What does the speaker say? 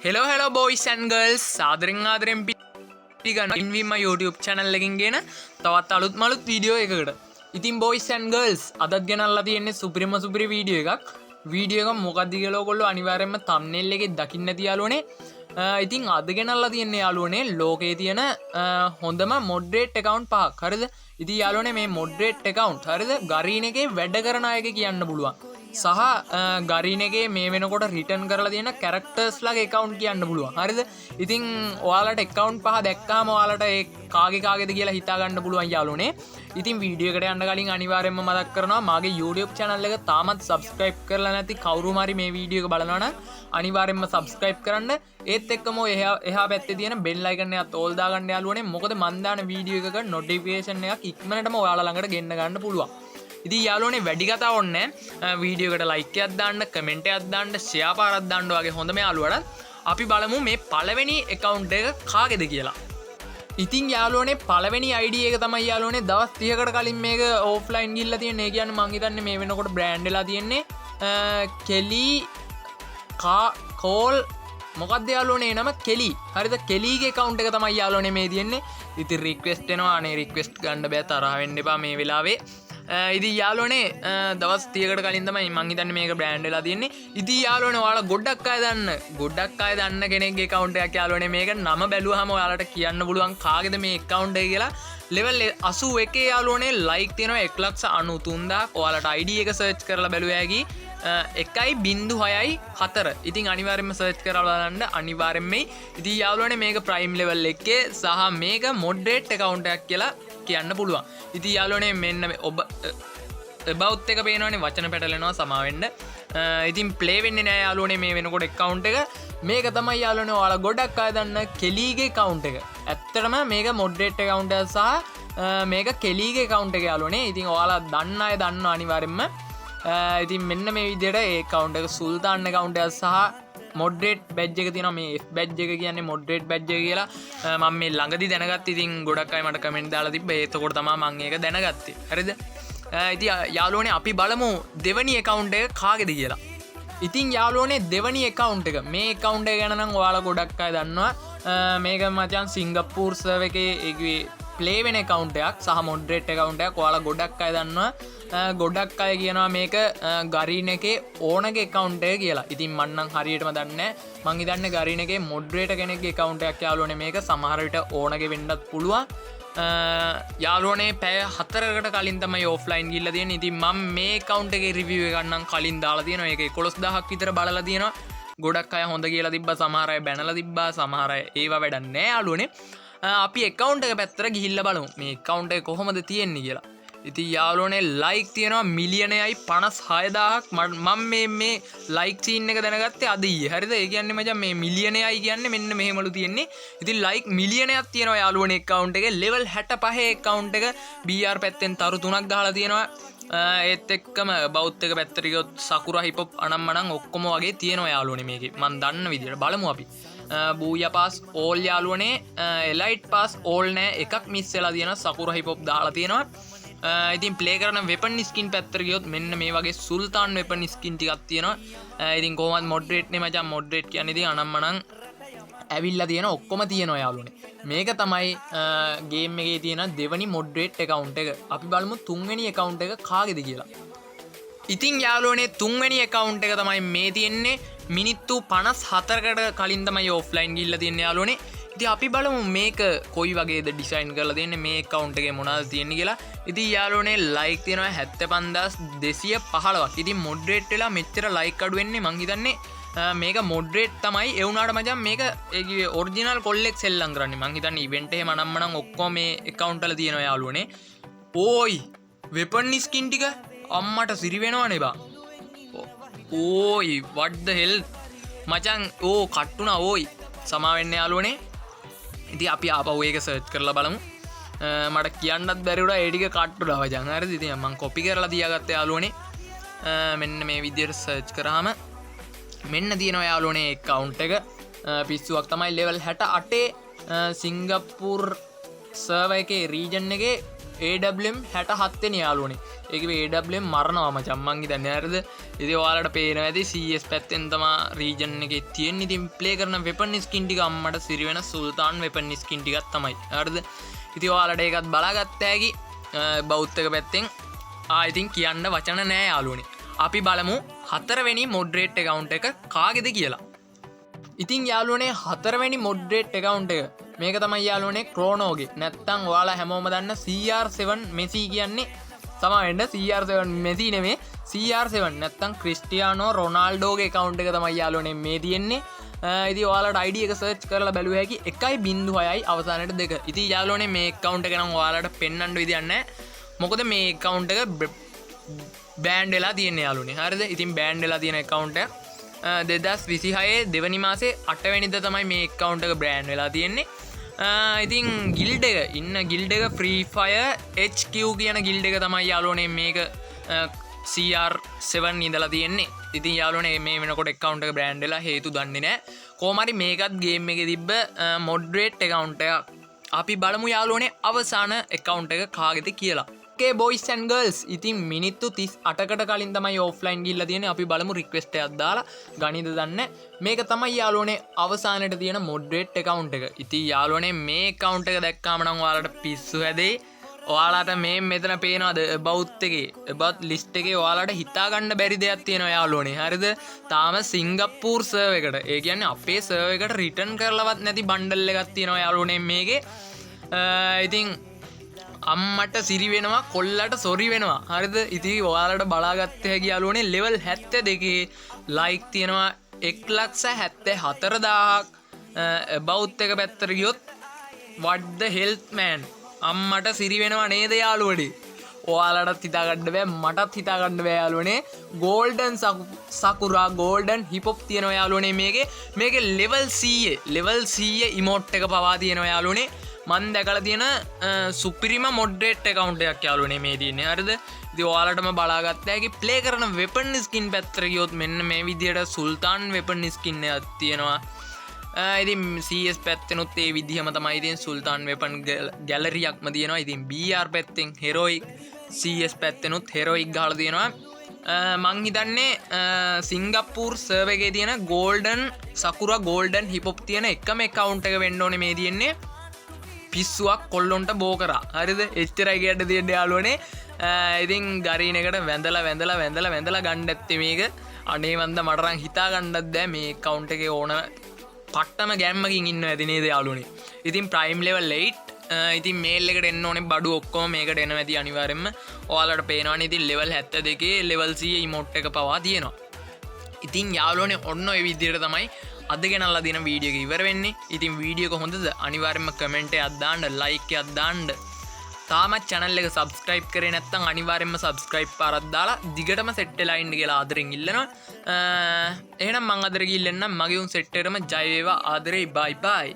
hello boys and girls ආදරෙන් පිළිගන්න ඉන්වීම YouTube channel එකකින් ගෙන තවත් අලුත් මලුත් වීඩියෝ එකකට. ඉතින් boys and girls අදත් ගෙනල්ලා තියෙන්නේ සුපිරි වීඩියෝ එකක්. වීඩියෝ එක මොකක්ද කියලා ඔයගොල්ලෝ අනිවාර්යයෙන්ම thumbnail එකේ දකින්න නැති යාළුවනේ. ඉතින් අද ගෙනල්ලා තියෙන්නේ යාළුවනේ ලෝකේ තියෙන හොඳම moderate account පහක්. හරිද? ඉතින් යාළුවනේ මේ moderate account හරිද? ගරීන එකේ වැඩ කරන අයක කියන්න පුළුවන්. සහ ගරීන එකේ මේ වෙනකොට රිටර්න් කරලා තියෙන කැරක්ටර්ස් ලාගේ account කියන්න පුළුවන්. හරිද? ඉතින් ඔයාලට account පහ දැක්කාම ඔයාලට ඒ කාගේද කියලා හිතා ගන්න පුළුවන් යාළුවනේ. ඉතින් වීඩියෝ එකට යන්න කලින් අනිවාර්යයෙන්ම මතක් කරනවා මගේ YouTube channel එක තාමත් subscribe කරලා නැති කවුරු හරි මේ වීඩියෝ එක බලනවා නම් අනිවාර්යයෙන්ම subscribe කරන්න. ඒත් එක්කම එහා පැත්තේ තියෙන bell icon එකත් ඕල් දාගන්න යාළුවනේ. මොකද මන් දාන වීඩියෝ එකක notification එකක් ඉක්මනටම ඔයාලා ළඟට ගෙන්න ගන්න පුළුවන්. ඉතින් යාළුවනේ වැඩි කතා ඕනේ නැහැ. වීඩියෝ එකට like එකක් දාන්න, comment එකක් දාන්න, share පාරක් දාන්න වගේ හොඳම යාළුවන්ට අපි බලමු මේ පළවෙනි account එක කාගේද කියලා. ඉතින් යාළුවනේ පළවෙනි ID එක තමයි යාළුවනේ දවස් 30කට කලින් මේක offline ගිහිල්ලා තියෙන්නේ. ඒ කියන්නේ මං හිතන්නේ මේ වෙනකොට brand වෙලා තියෙන්නේ කෙලි කෝල් මොකක්ද යාළුවනේ නම කෙලි. හරිද? කෙලිගේ account එක තමයි යාළුවනේ මේ තියෙන්නේ. ඉතින් request එනවා. අනේ request ගන්න බෑ, තරහ වෙන්න එපා මේ වෙලාවේ. ඉතින් යාළුවනේ දවස් 30කට කලින් තමයි මං හිතන්නේ මේක බ්‍රෑන්ඩ් වෙලා තියෙන්නේ. ඉතින් යාළුවනේ ඔයාලා ගොඩක් අය දන්න කෙනෙක්ගේ account එකක් යාළුවනේ මේක. නම බැලුවාම ඔයාලට කියන්න පුළුවන් කාගේද මේ account එක කියලා. level 81 යාළුවනේ like තියෙනවා 1,93,000. ඔයාලට ID එක search කරලා බැලුවා හැකි 1.06 ඉතින් අනිවාර්යෙන්ම search කරලා බලන්න අනිවාර්යෙන්ම. ඉතින් යාළුවනේ මේක prime level එකේ සහ මේක moderate account එකක් කියලා කියන්න පුළුවන්. ඉතින් යාළුවනේ මෙන්න ඔබ about එක පේනවනේ වචන පැටලෙනවා සමාවෙන්න. ඉතින් play වෙන්නේ නෑ යාළුවනේ මේ වෙනකොට account එක. මේක තමයි යාළුවනේ ඔයාලා ගොඩක් අය දන්න කෙලිගේ account එක. ඇත්තටම මේක moderate account එක සහ මේක කෙලිගේ account එක යාළුවනේ. ඉතින් ඔයාලා දන්න අය දන්නවා අනිවාර්යෙන්ම. ඉතින් මෙන්න මේ විදිහට ඒ account එක සුල්තාන් account එක සහ moderate badge එක තියෙනවා. මේ F badge එක කියන්නේ moderate badge එක කියලා මම මේ ළඟදි දැනගත්තා. ඉතින් ගොඩක් අය මට comment දාලා තිබ්බා. ඒතකොට තමයි මම ඒක දැනගත්තේ. හරිද? ඉතින් යාළුවනේ අපි බලමු දෙවනි account එක කාගේද කියලා. ඉතින් යාළුවනේ දෙවනි account එක මේ account එක ගැන නම් ඔයාලා ගොඩක් අය දන්නවා. මේක මචං සිංගප්පූර් සර්වර් එකේ play වෙන account එකක් සහ moderate account එකක්. ඔයාලා ගොඩක් අය දන්නවා. ගොඩක් අය කියනවා මේක ගරීන එකේ ඕනගේ account එක කියලා. ඉතින් මම නම් හරියටම දන්නේ නැහැ. මං හිතන්නේ ගරීන එකේ moderator කෙනෙක්ගේ account එකක් යාළුවනේ මේක. සමහර විට ඕනගේ වෙන්නත් පුළුවන්. යාළුවනේ පැය 4කට කලින් තමයි offline ගිහිල්ලා තියෙන්නේ. ඉතින් මම මේ account එකේ review එකක් නම් කලින් දාලා තියෙනවා. ඒක 11000ක් විතර බලලා තියෙනවා. ගොඩක් අය හොඳ කියලා තිබ්බා, සමහර අය බැනලා තිබ්බා, සමහර අය ඒව වැඩක් නැහැ යාළුවනේ. අපි account එක පැත්තට ගිහිල්ලා බලමු මේ account එක කොහොමද තියෙන්නේ කියලා. ඉතින් යාළුවනේ like තියෙනවා මිලියනයයි 56000ක්. මම මේ like scene එක දැනගත්තේ අද ඊයේ. හරිද? ඒ කියන්නේ මචං මේ මිලියනයයි කියන්නේ මෙන්න මෙහෙමලු තියෙන්නේ. ඉතින් like මිලියනයක් තියෙනවා යාළුවනේ account එකේ. level 65 account එක BR පැත්තෙන් තරු 3ක් ගහලා තියෙනවා. ඒත් එක්කම බෞද්ධ එක පැත්තට ගියොත් සකුරා හිපොප් අනම්මනම් ඔක්කොම වගේ තියෙනවා යාළුවනේ මේකේ. මම දන්න විදියට බලමු අපි. බූයා පාස් all යාළුවනේ elite pass all නෑ එකක් මිස් වෙලා තියෙනවා. සකුරා හිපොප් දාලා තියෙනවා. ඉතින් ප්ලේ කරන වෙපන් ස්කින් පැත්තට ගියොත් මෙන්න මේ වගේ සුල්තාන් වෙපන් ස්කින් ටිකක් තියෙනවා. ඉතින් කොහොමද මොඩරේට් නේ මචං. මොඩරේට් කියන්නේ ඉතින් අනම්මනම් ඇවිල්ලා තියෙන ඔක්කොම තියෙනවා යාළුවනේ. මේක තමයි ගේම් එකේ තියෙන දෙවනි මොඩරේට් account එක. අපි බලමු තුන්වෙනි account එක කාගේද කියලා. ඉතින් යාළුවනේ තුන්වෙනි account එක තමයි මේ තියෙන්නේ. මිනිත්තු 54කට කලින් තමයි offline ගිහිල්ලා තියෙන්නේ යාළුවනේ. ඉතින් අපි බලමු මේක කොයි වගේද ඩිසයින් කරලා තියෙන්නේ, මේ account එකේ මොනවද තියෙන්නේ කියලා. ඉතින් යාළුවනේ like තියෙනවා 75215ක්. ඉතින් moderate වෙලා මෙච්චර like අඩු වෙන්නේ මං හිතන්නේ මේක moderate තමයි. ඒ වුණාට මචං මේක ඒ original කොල්ලෙක් සෙල්ලම් කරන්නේ. මං හිතන්නේ event එහෙම නම්මනම් ඔක්කොම මේ account වල තියෙනවා යාළුවනේ. ඕයි weapon skin ටික අම්මට සිරි වෙනවනේ බා. ඕයි what the hell මචං. ඕ කට්ටුනා ඕයි. සමා වෙන්න යාළුවනේ. ඉතින් අපි ආපහු ඒක සර්ච් කරලා බලමු. මට කියන්නත් බැරි වුණා ඒ ටික කට්ටුලා වචන්. හරිද? ඉතින් මම කොපි කරලා තියාගත්තා යාළුවනේ. මෙන්න මේ විදියට සර්ච් කරාම මෙන්න තියෙනවා යාළුවනේ account එක. පිස්සුවක් තමයි level 68 සිංගප්පූර් සර්වර් එකේ region එකේ AWM 67 වෙනි යාළුවනේ. ඒකේ AWM මරනවා මචං මං හිතන්නේ හරිද? ඉතින් ඔයාලට පේනවා ඇති CS පැත්තෙන් තමයි රීජන් එකේ තියෙන්නේ. ඉතින් ප්ලේ කරන වෙපන් ස්කින් ටික අම්මට සිරි වෙන සුල්තාන් වෙපන් ස්කින් ටිකක් තමයි. හරිද? ඉතින් ඔයාලට ඒකත් බලාගත්ත හැකි බෞද්ධක පැත්තෙන් ඉතින් කියන්න වචන නෑ යාළුවනේ. අපි බලමු 4 වෙනි මොඩරේට් account එක කාගේද කියලා. ඉතින් යාළුවනේ 4 වෙනි මොඩරේට් account එක මේක තමයි යාළුවනේ ක්‍රෝනෝගේ. නැත්තම් ඔයාලා හැමෝම දන්න CR7 මෙසි කියන්නේ සමහරවිට CR7 මෙසි නෙමෙයි CR7 නැත්තම් ක්‍රිස්ටියානෝ රොනාල්ඩෝගේ account එක තමයි යාළුවනේ මේ තියෙන්නේ. ඉතින් ඔයාලට ID එක සර්ච් කරලා බැලුව හැකි 1.06යි අවසානයේ 2. ඉතින් යාළුවනේ මේ account එක නම් ඔයාලට පෙන්වන්න විදියක් නැහැ. මොකද මේ account එක බෑන්ඩ් වෙලා තියෙන්නේ යාළුවනේ. හරිද? ඉතින් බෑන්ඩ් වෙලා තියෙන account එක 2026 දෙවනි මාසේ 8 වෙනිදා තමයි මේ account එක බෑන්ඩ් වෙලා තියෙන්නේ. ඉතින් ගිල්ඩ් එක ඉන්න ගිල්ඩ් එක Free Fire HQ කියන ගිල්ඩ් එක තමයි යාළුවනේ මේක CR7 ඉඳලා තියෙන්නේ. ඉතින් යාළුවනේ මේ වෙනකොට account එක බෑන්ඩ් වෙලා හේතු දන්නේ නැහැ. කොහොම හරි මේකත් ගේම් එකේ තිබ්බ මොඩරේට් account එකක්. අපි බලමු යාළුවනේ අවසාන account එක කාගේද කියලා. Okay boys and girls ඉතින් මිනිත්තු 38කට කලින් තමයි ඔෆ්ලයින් ගිහිල්ලා තියෙන්නේ. අපි බලමු රික්වෙස්ට් එකක් දාලා ගණිත දන්නේ. මේක තමයි යාළුවනේ අවසානයේ තියෙන මොඩරේට් account එක. ඉතින් යාළුවනේ මේ account එක දැක්කාම නම් ඔයාලට පිස්සු හැදෙයි. ඔයාලට මේ මෙතන පේනවාද about එකේ about list එකේ ඔයාලට හිතා ගන්න බැරි දෙයක් තියෙනවා යාළුවනේ. හරිද? තාම සිංගප්පූර් සර්වර් එකට ඒ කියන්නේ අපේ සර්වර් එකට රිටර්න් කරලවත් නැති බණ්ඩල් එකක් තියෙනවා යාළුවනේ මේකේ. ඉතින් අම්මට සිරි වෙනවා කොල්ලට සොරි වෙනවා. හරිද? ඉතින් ඔයාලට බලාගත්ත හැකි යාළුවනේ level 72 like තියෙනවා 1,74,000ක්. about එක පැත්තට ගියොත් what the health man අම්මට සිරි වෙනවා නේද යාළුවනේ? ඔයාලටත් හිතා ගන්න බෑ මටත් හිතා ගන්න බෑ යාළුවනේ. golden sakura golden hip hop තියෙනවා යාළුවනේ මේකේ level 100 emote එක පවා තියෙනවා යාළුවනේ. මන් දැකලා තියෙන සුපිරිම මොඩරේට් account එකක් යාළුවනේ මේ තියෙන්නේ. හරිද? ඉතින් ඔයාලටම බලාගත්ත හැකි ප්ලේ කරන වෙපන් ස්කින් පැත්තට ගියොත් මෙන්න මේ විදියට සුල්තාන් වෙපන් ස්කින් එකක් තියෙනවා. ඉතින් CS පැත්තෙනුත් ඒ විදිහම තමයි ඉතින් සුල්තාන් වෙපන් ගැලරියක්ම තියෙනවා. ඉතින් BR පැත්තෙන් හෙරොයික් CS පැත්තෙනුත් හෙරොයික් ගහලා තියෙනවා. මං හිතන්නේ සිංගප්පූර් සර්වර් එකේ තියෙන golden sakura golden hip hop තියෙන එකම account එක වෙන්න ඕනේ මේ තියෙන්නේ. පිස්සුවක් කොල්ලොන්ට බෝ කරා. හරිද? එච්චරයි කියන්න තියෙන්නේ යාළුවනේ. ඉතින් ගරීන එකට වැඳලා ගන්න ඇත්තේ මේක. අනේ මන්ද මට නම් හිතා ගන්නත් බෑ මේ account එකේ ඕන පට්ටම ගෑම්මකින් ඉන්න ඇති නේද යාළුවනේ. ඉතින් prime level 8 ඉතින් මේල් එකට එන්න ඕනේ බඩු ඔක්කොම මේකට එනවා ඇති අනිවාර්යෙන්ම. ඔයාලට පේනවනේ ඉතින් level 72 level 100 emote එක පවා තියෙනවා. ඉතින් යාළුවනේ ඔන්න ඔය විදිහට තමයි අද ගෙනල්ලා දෙන වීඩියෝ එක ඉවර වෙන්නේ. ඉතින් වීඩියෝ එක හොඳද? අනිවාර්යෙන්ම කමෙන්ට් එකක් දාන්න, ලයික් එකක් දාන්න. තාමත් channel එක subscribe කරේ නැත්නම් අනිවාර්යෙන්ම subscribe පාරක් දාලා දිගටම set වෙලා ඉන්න කියලා ආදරෙන් ඉල්ලනවා. එහෙනම් මං අදට ගිහින් එන්නම්. මගේ උන් set එකටම ජය වේවා. ආදරේ bye bye.